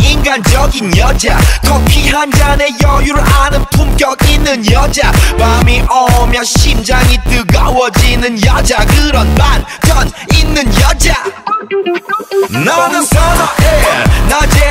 인간적인 여자, 커피 한 잔에 여유를 아는 품격 있는 여자, 밤이 오면 심장이 뜨거워지는 여자, 그런 반전 있는 여자. 너는 선호해 낮에